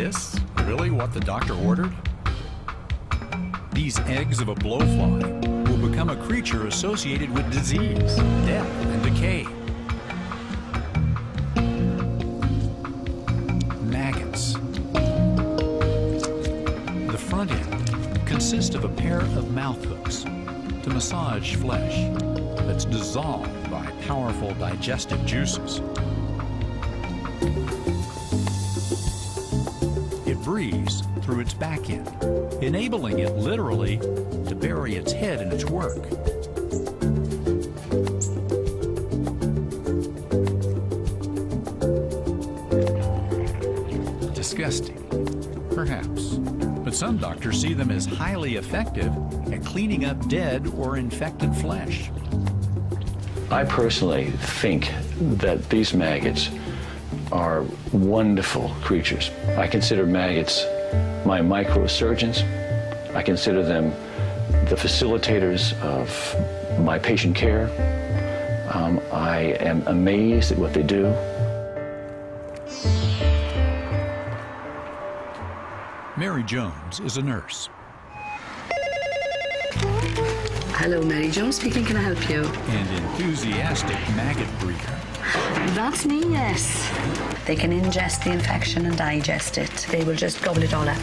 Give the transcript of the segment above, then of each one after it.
this really what the doctor ordered? These eggs of a blowfly will become a creature associated with disease, death, and decay. Maggots. The front end consists of a pair of mouth hooks to massage flesh that's dissolved by powerful digestive juices. It breathes through its back end, enabling it literally to bury its head in its work. Disgusting, perhaps, but some doctors see them as highly effective at cleaning up dead or infected flesh. I personally think that these maggots are wonderful creatures. I consider maggots my microsurgeons. I consider them the facilitators of my patient care. I am amazed at what they do. Mary Jones is a nurse. Hello, Mary Jones speaking. Can I help you? And enthusiastic maggot breeder. That's me, yes. They can ingest the infection and digest it. They will just gobble it all up.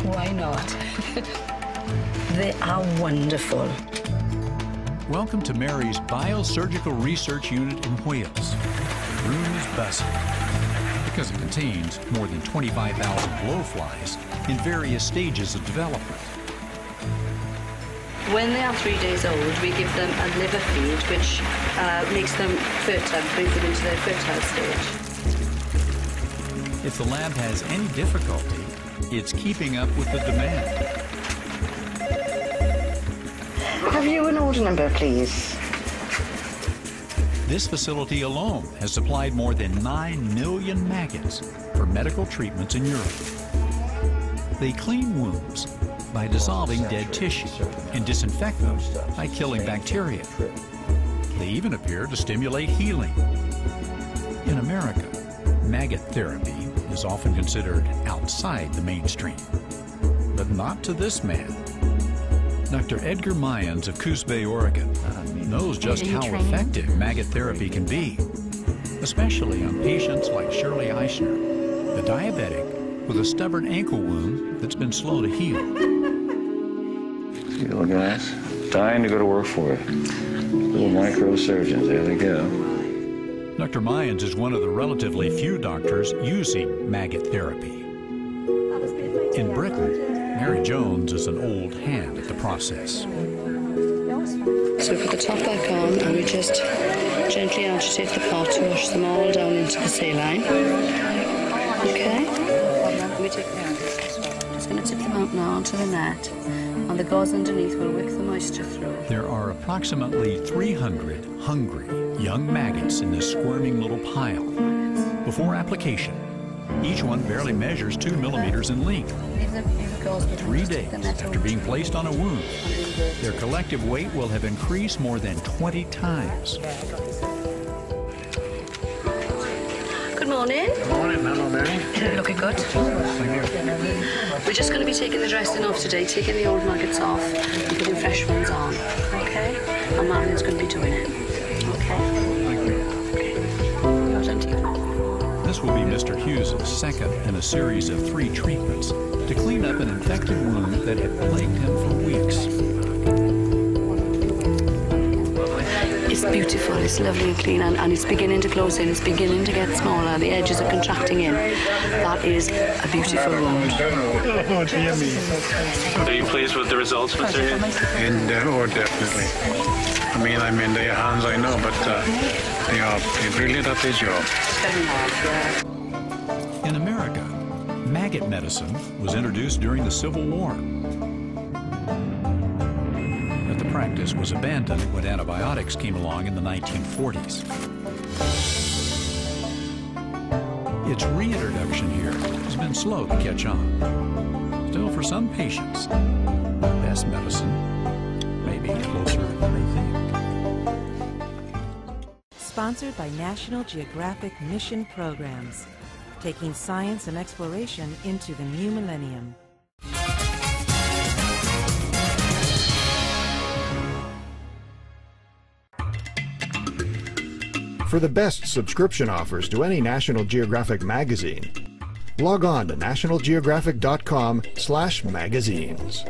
Why not? They are wonderful. Welcome to Mary's Biosurgical Research Unit in Wales. The room is buzzing because it contains more than 25,000 blowflies in various stages of development. When they are 3 days old, we give them a liver feed, which makes them fertile, brings them into their fertile stage. If the lab has any difficulty, it's keeping up with the demand. Have you an order number, please? This facility alone has supplied more than 9 million maggots for medical treatments in Europe. They clean wounds by dissolving dead tissue and disinfect them by killing bacteria. They even appear to stimulate healing. In America, maggot therapy is often considered outside the mainstream, but not to this man. Dr. Edgar Mayans of Coos Bay, Oregon, knows just how effective maggot therapy can be, especially on patients like Shirley Eichner, a diabetic with a stubborn ankle wound that's been slow to heal. You little guys, dying to go to work for you. Little microsurgeons, there they go. Dr. Mayans is one of the relatively few doctors using maggot therapy. In Britain, Mary Jones is an old hand at the process. So we put the top back on and we just gently agitate the pot to wash them all down into the saline. Okay? We take them. Just going to tip them out now onto the net, and the gauze underneath will wick the moisture through. There are approximately 300 hungry young maggots in this squirming little pile. Before application, each one barely measures 2 millimeters in length. 3 days after being placed on a wound, their collective weight will have increased more than 20 times. Good morning. Good morning. Hello, Mary. Looking good. We're just going to be taking the dressing off today, taking the old maggots off and putting fresh ones on. Okay? And Marion's going to be doing it. Okay? This will be Mr. Hughes' second in a series of 3 treatments to clean up an infected wound that had plagued him for weeks. It's beautiful, it's lovely and clean, and it's beginning to close in, it's beginning to get smaller, the edges are contracting in. That is a beautiful wound. Oh, dear me. Are you pleased with the results, Mr. Hughes? Oh, definitely. I'm in their hands, I know, but they're brilliant at their job. In America, maggot medicine was introduced during the Civil War. But the practice was abandoned when antibiotics came along in the 1940s. Its reintroduction here has been slow to catch on. Still, for some patients, the best medicine may be closer than they think. Sponsored by National Geographic Mission Programs, taking science and exploration into the new millennium. For the best subscription offers to any National Geographic magazine, log on to nationalgeographic.com/magazines.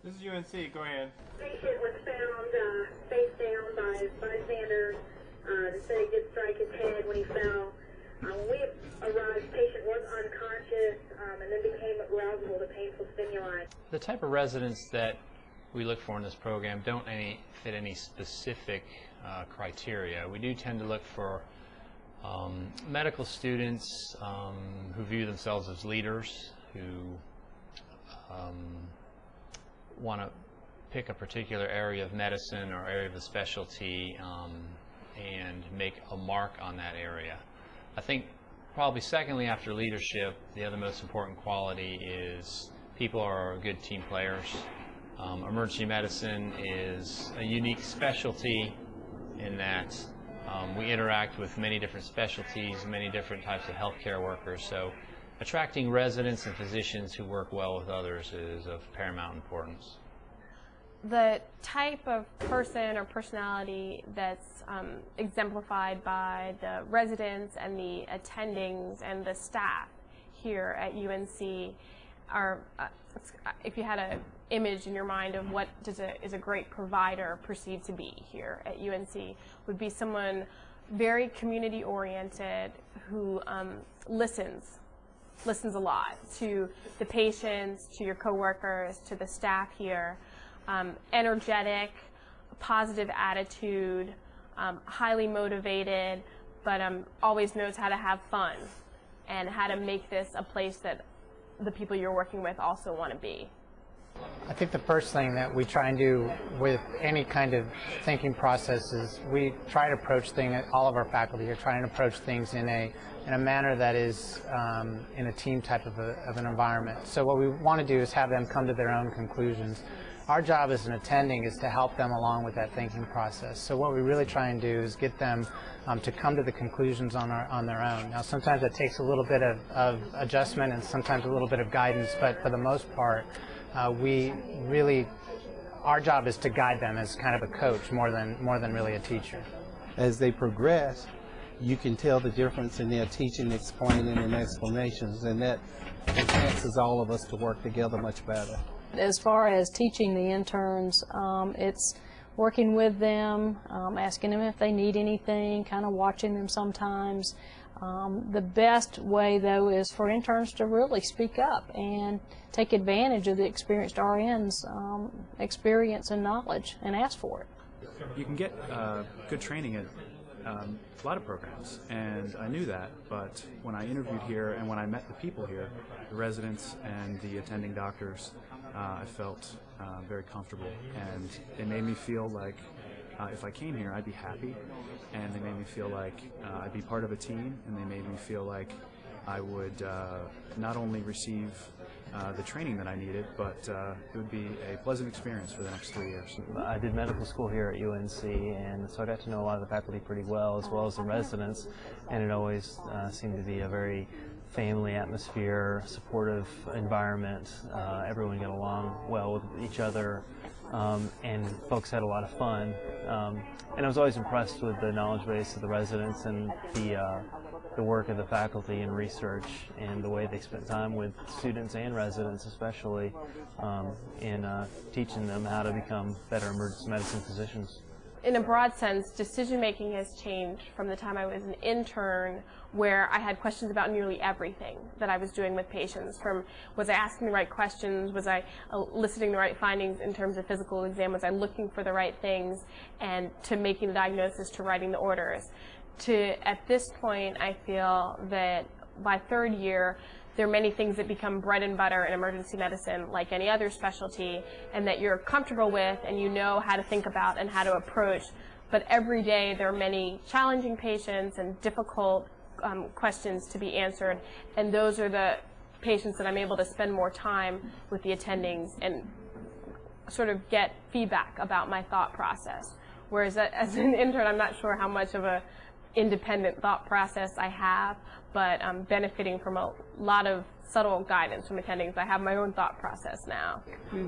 This is UNC, go ahead. Patient was found face down by bystanders. The study did strike his head when he fell. When we arrived, the patient was unconscious and then became arousable to painful stimuli. The type of residents that we look for in this program don't fit any specific criteria. We do tend to look for medical students who view themselves as leaders, who want to pick a particular area of medicine or area of a specialty and make a mark on that area. I think probably secondly after leadership, the other most important quality is people are good team players. Emergency medicine is a unique specialty in that we interact with many different specialties, many different types of healthcare workers. So attracting residents and physicians who work well with others is of paramount importance. The type of person or personality that's exemplified by the residents and the attendings and the staff here at UNC are, if you had an image in your mind of what is a great provider perceived to be here at UNC, would be someone very community oriented who listens a lot to the patients, to your coworkers, to the staff here. Energetic, positive attitude, highly motivated, but always knows how to have fun and how to make this a place that the people you're working with also want to be. I think the first thing that we try and do with any kind of thinking process is we try to approach things, all of our faculty are trying to approach things in a manner that is in a team type of an environment. So what we want to do is have them come to their own conclusions. Our job as an attending is to help them along with that thinking process. So what we really try and do is get them to come to the conclusions on their own. Now sometimes it takes a little bit of adjustment and sometimes a little bit of guidance, but for the most part, our job is to guide them as kind of a coach more than really a teacher. As they progress, you can tell the difference in their teaching, explaining, and explanations, and that enhances all of us to work together much better. As far as teaching the interns, it's working with them, asking them if they need anything, kind of watching them sometimes. The best way, though, is for interns to really speak up and take advantage of the experienced RN's experience and knowledge and ask for it. You can get good training at a lot of programs, and I knew that, but when I interviewed here and when I met the people here, the residents and the attending doctors, I felt very comfortable, and they made me feel like if I came here I'd be happy, and they made me feel like I'd be part of a team, and they made me feel like I would not only receive the training that I needed, but it would be a pleasant experience for the next 3 years. I did medical school here at UNC, and so I got to know a lot of the faculty pretty well, as well as the residents, and it always seemed to be a very family atmosphere, supportive environment. Everyone got along well with each other, and folks had a lot of fun. And I was always impressed with the knowledge base of the residents and the work of the faculty in research and the way they spent time with students and residents, especially in teaching them how to become better emergency medicine physicians. In a broad sense, decision-making has changed from the time I was an intern, where I had questions about nearly everything that I was doing with patients. From, was I asking the right questions? Was I eliciting the right findings in terms of physical exam? Was I looking for the right things? And to making the diagnosis, to writing the orders. At this point, I feel that by third year, there are many things that become bread and butter in emergency medicine, like any other specialty, and that you're comfortable with and you know how to think about and how to approach. But every day there are many challenging patients and difficult questions to be answered, and those are the patients that I'm able to spend more time with the attendings and sort of get feedback about my thought process. Whereas as an intern, I'm not sure how much of a independent thought process I have, but I'm benefiting from a lot of subtle guidance from attendings. I have my own thought process now.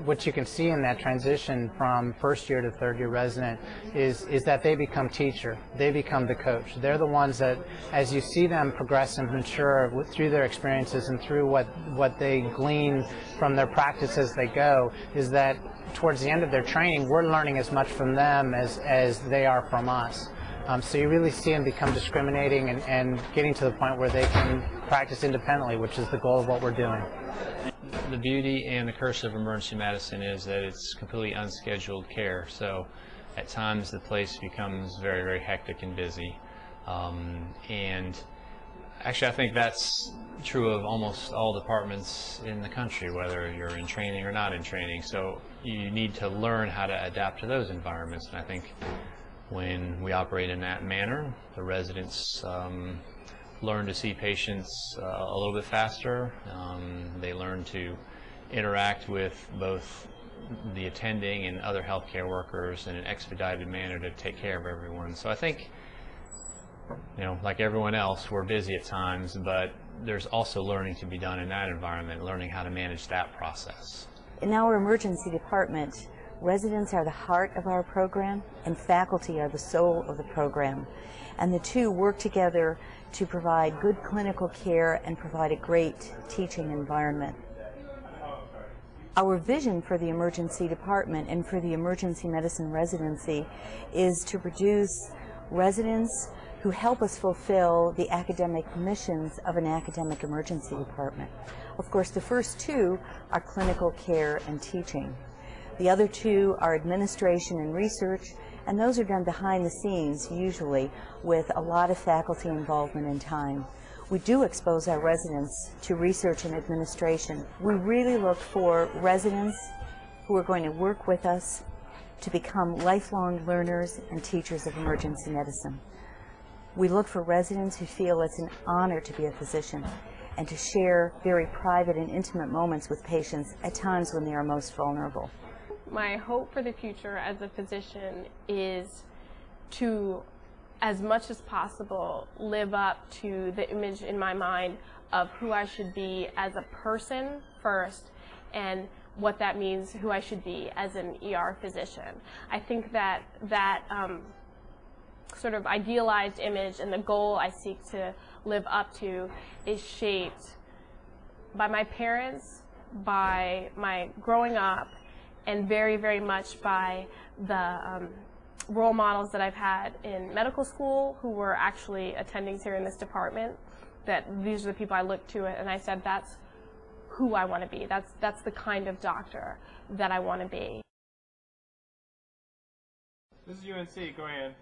What you can see in that transition from first year to third year resident is that they become teacher. They become the coach. They're the ones that, as you see them progress and mature through their experiences and through what they glean from their practice as they go, is that towards the end of their training, we're learning as much from them as they are from us. So you really see them become discriminating and getting to the point where they can practice independently, which is the goal of what we're doing. The beauty and the curse of emergency medicine is that it's completely unscheduled care. So at times the place becomes very, very hectic and busy. And actually I think that's true of almost all departments in the country, whether you're in training or not in training. So you need to learn how to adapt to those environments. And I think when we operate in that manner, the residents learn to see patients a little bit faster. They learn to interact with both the attending and other healthcare workers in an expedited manner to take care of everyone. So I think, you know, like everyone else, we're busy at times, but there's also learning to be done in that environment, learning how to manage that process. In our emergency department, residents are the heart of our program and faculty are the soul of the program. And the two work together to provide good clinical care and provide a great teaching environment. Our vision for the emergency department and for the emergency medicine residency is to produce residents who help us fulfill the academic missions of an academic emergency department. Of course, the first two are clinical care and teaching. The other two are administration and research, and those are done behind the scenes, usually, with a lot of faculty involvement and time. We do expose our residents to research and administration. We really look for residents who are going to work with us to become lifelong learners and teachers of emergency medicine. We look for residents who feel it's an honor to be a physician and to share very private and intimate moments with patients at times when they are most vulnerable. My hope for the future as a physician is to, as much as possible, live up to the image in my mind of who I should be as a person first, and what that means, who I should be as an ER physician. I think that sort of idealized image and the goal I seek to live up to is shaped by my parents, by my growing up, and very, very much by the role models that I've had in medical school who were actually attendings here in this department, that these are the people I looked to, and I said, that's who I want to be. That's the kind of doctor that I want to be. This is UNC. Go ahead.